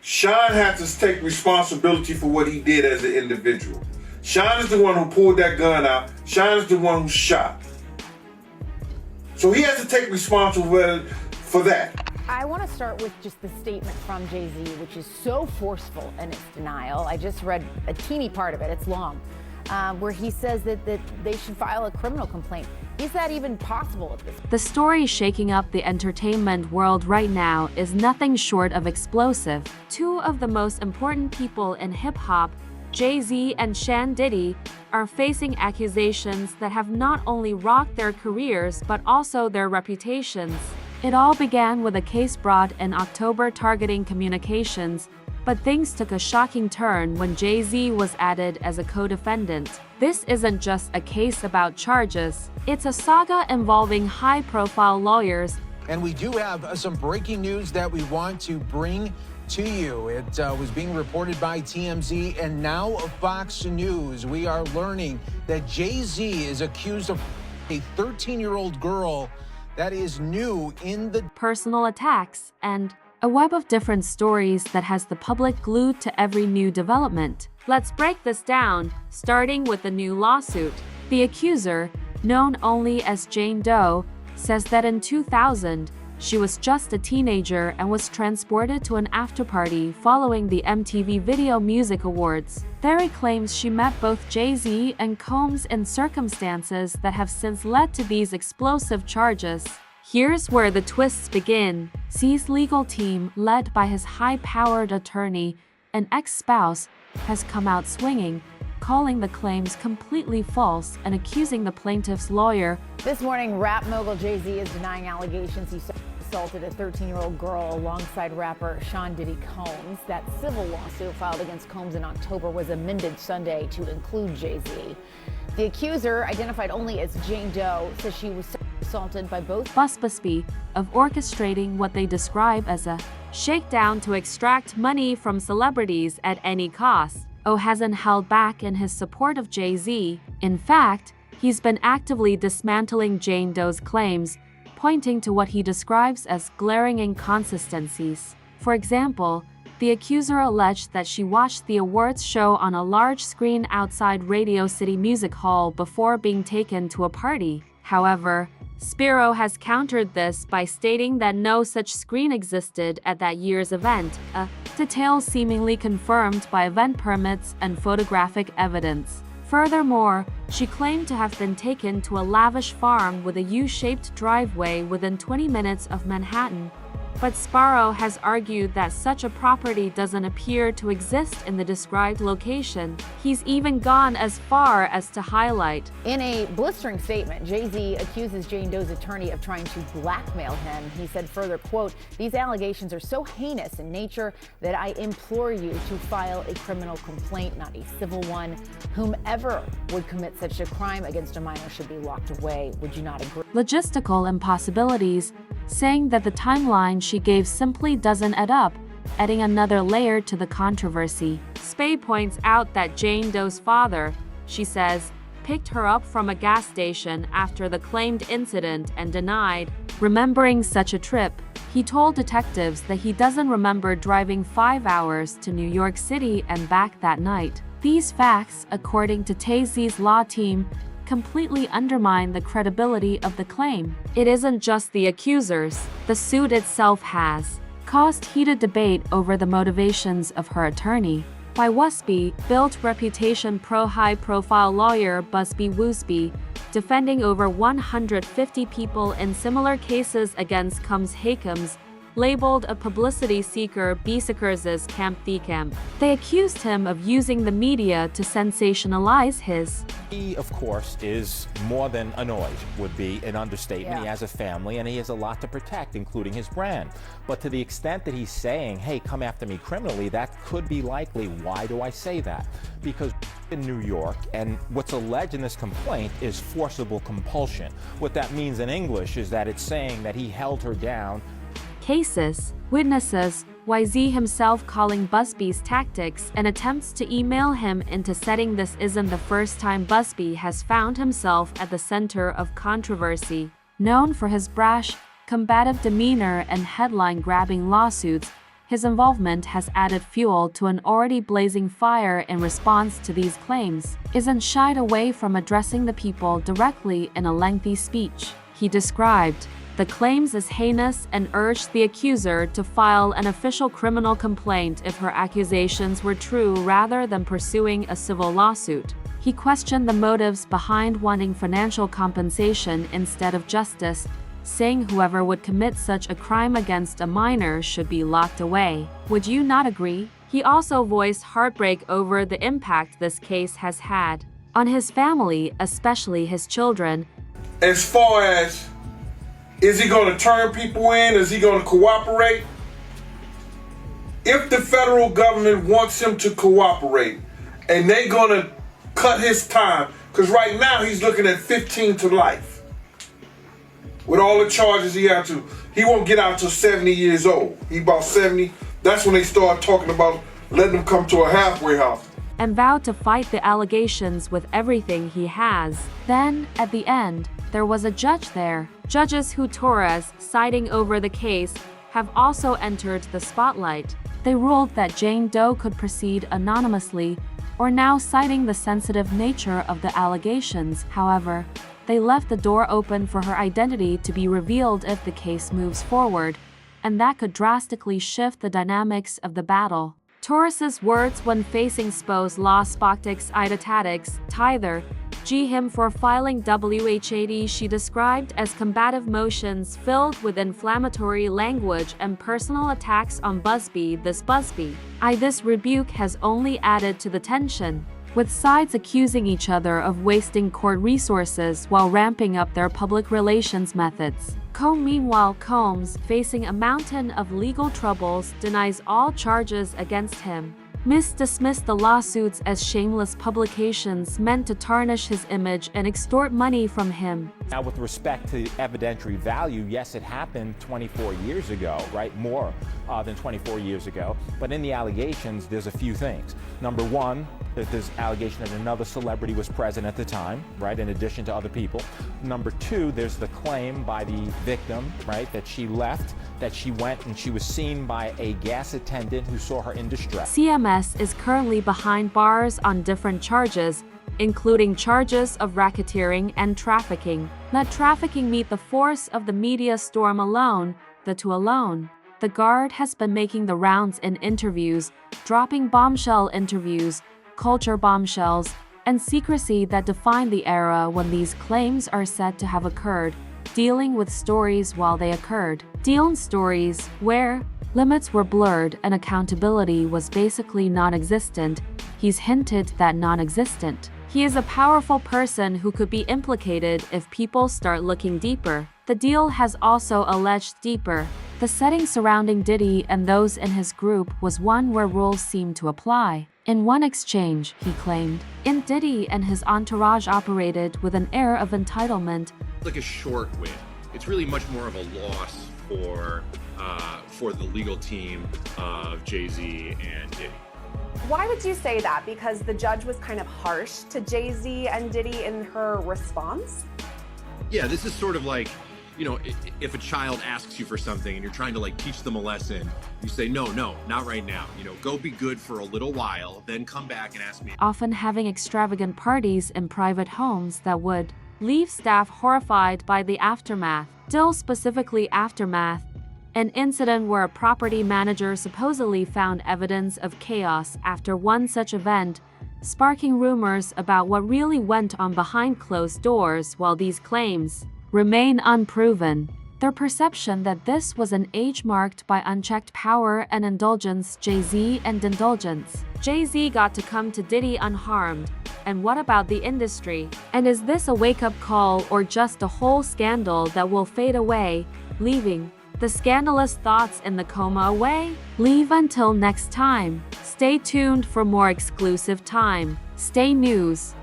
Sean has to take responsibility for what he did as an individual. Sean is the one who pulled that gun out. Sean is the one who shot. So he has to take responsibility for that. I want to start with just the statement from Jay-Z, which is so forceful in its denial. I just read a teeny part of it, it's long, where he says that they should file a criminal complaint. Is that even possible at this point? The story shaking up the entertainment world right now is nothing short of explosive. Two of the most important people in hip-hop, Jay-Z and Diddy, are facing accusations that have not only rocked their careers but also their reputations. It all began with a case brought in October targeting communications, but things took a shocking turn when Jay-Z was added as a co-defendant. This isn't just a case about charges, it's a saga involving high-profile lawyers. And we do have some breaking news that we want to bring to you. It was being reported by TMZ and now Fox News. We are learning that Jay-Z is accused of a 13-year-old girl. That is new in the personal attacks and a web of different stories that has the public glued to every new development. Let's break this down, starting with the new lawsuit. The accuser, known only as Jane Doe, says that in 2000, she was just a teenager and was transported to an after-party following the MTV Video Music Awards. There claims she met both Jay-Z and Combs in circumstances that have since led to these explosive charges. Here's where the twists begin. Z's legal team, led by his high-powered attorney, an ex-spouse, has come out swinging, calling the claims completely false and accusing the plaintiff's lawyer. This morning, rap mogul Jay-Z is denying allegations he assaulted a 13-year-old girl alongside rapper Diddy Combs. That civil lawsuit filed against Combs in October was amended Sunday to include Jay-Z. The accuser, identified only as Jane Doe, says she was assaulted by both Busby of orchestrating what they describe as a shakedown to extract money from celebrities at any cost. O hasn't held back in his support of Jay-Z. In fact, he's been actively dismantling Jane Doe's claims, pointing to what he describes as glaring inconsistencies. For example, the accuser alleged that she watched the awards show on a large screen outside Radio City Music Hall before being taken to a party. However, Spiro has countered this by stating that no such screen existed at that year's event, a detail seemingly confirmed by event permits and photographic evidence. Furthermore, she claimed to have been taken to a lavish farm with a U-shaped driveway within 20 minutes of Manhattan. But Sparrow has argued that such a property doesn't appear to exist in the described location. He's even gone as far as to highlight. In a blistering statement, Jay-Z accuses Jane Doe's attorney of trying to blackmail him. He said further, quote, "These allegations are so heinous in nature that I implore you to file a criminal complaint, not a civil one. Whomever would commit such a crime against a minor should be locked away. Would you not agree?" Logistical impossibilities, saying that the timeline she gave simply doesn't add up, adding another layer to the controversy. Spade points out that Jane Doe's father, she says, picked her up from a gas station after the claimed incident and denied remembering such a trip. He told detectives that he doesn't remember driving 5 hours to New York City and back that night. These facts, according to Jay-Z's law team, completely undermine the credibility of the claim. It isn't just the accusers. The suit itself has caused heated debate over the motivations of her attorney. By Busby, built reputation high-profile lawyer Busby Woosby, defending over 150 people in similar cases against Combs Hakems, labeled a publicity seeker B-Seekers' Camp the Camp. They accused him of using the media to sensationalize his. He, of course, is more than annoyed, would be an understatement. Yeah. He has a family and he has a lot to protect, including his brand. But to the extent that he's saying, hey, come after me criminally, that could be likely. Why do I say that? Because in New York, and what's alleged in this complaint is forcible compulsion. What that means in English is that it's saying that he held her down. Cases, witnesses, YZ himself calling Busby's tactics and attempts to email him into setting. This isn't the first time Busby has found himself at the center of controversy. Known for his brash, combative demeanor and headline-grabbing lawsuits, His involvement has added fuel to an already blazing fire in response to these claims, isn't shied away from addressing the people directly in a lengthy speech. He described the claims as heinous and urged the accuser to file an official criminal complaint if her accusations were true rather than pursuing a civil lawsuit. He questioned the motives behind wanting financial compensation instead of justice, saying whoever would commit such a crime against a minor should be locked away. Would you not agree? He also voiced heartbreak over the impact this case has had on his family, especially his children. As far as, is he going to turn people in? Is he going to cooperate? If the federal government wants him to cooperate and they're going to cut his time, because right now he's looking at 15 to life. With all the charges he had to, he won't get out till 70 years old. He about 70. That's when they start talking about letting him come to a halfway house. And vowed to fight the allegations with everything he has. Then, at the end, there was a judge there. Judges who Torres, siding over the case, have also entered the spotlight. They ruled that Jane Doe could proceed anonymously, or now citing the sensitive nature of the allegations. However, they left the door open for her identity to be revealed if the case moves forward, and that could drastically shift the dynamics of the battle. Torres's words when facing Spo's law spoctics idatatics, tither, G him for filing WHAD she described as combative motions filled with inflammatory language and personal attacks on Busby. This rebuke has only added to the tension, with sides accusing each other of wasting court resources while ramping up their public relations methods. Meanwhile, Combs, facing a mountain of legal troubles, denies all charges against him. Dismissed the lawsuits as shameless publications meant to tarnish his image and extort money from him. Now, with respect to evidentiary value, yes, it happened 24 years ago, right? More than 24 years ago. But in the allegations, there's a few things. Number one, that there's allegation that another celebrity was present at the time, right, in addition to other people. Number two, there's the claim by the victim, right, that she left, that she went and she was seen by a gas attendant who saw her in distress. CMS is currently behind bars on different charges, including charges of racketeering and trafficking. Let trafficking meet the force of the media storm alone, the two alone. The Guard has been making the rounds in interviews, dropping bombshell interviews, culture bombshells, and secrecy that define the era when these claims are said to have occurred, dealing with stories while they occurred. Dealing stories where limits were blurred and accountability was basically non-existent. He's hinted that non-existent. He is a powerful person who could be implicated if people start looking deeper. The deal has also alleged deeper. The setting surrounding Diddy and those in his group was one where rules seemed to apply. In one exchange, he claimed, Diddy and his entourage operated with an air of entitlement. Like a short win. It's really much more of a loss for the legal team of Jay-Z and Diddy. Why would you say that? Because the judge was kind of harsh to Jay-Z and Diddy in her response? Yeah, this is sort of like, you know, if a child asks you for something and you're trying to like teach them a lesson, you say, no, not right now. You know, go be good for a little while, then come back and ask me. Often having extravagant parties in private homes that would leave staff horrified by the aftermath. Still specifically aftermath, an incident where a property manager supposedly found evidence of chaos after one such event, sparking rumors about what really went on behind closed doors. While these claims remain unproven, their perception that this was an age marked by unchecked power and indulgence. Jay-Z and indulgence. Jay-Z got to come to Diddy unharmed. And what about the industry? And is this a wake-up call or just a whole scandal that will fade away, leaving the scandalous thoughts in the coma away? Leave until next time. Stay tuned for more exclusive time. Stay news.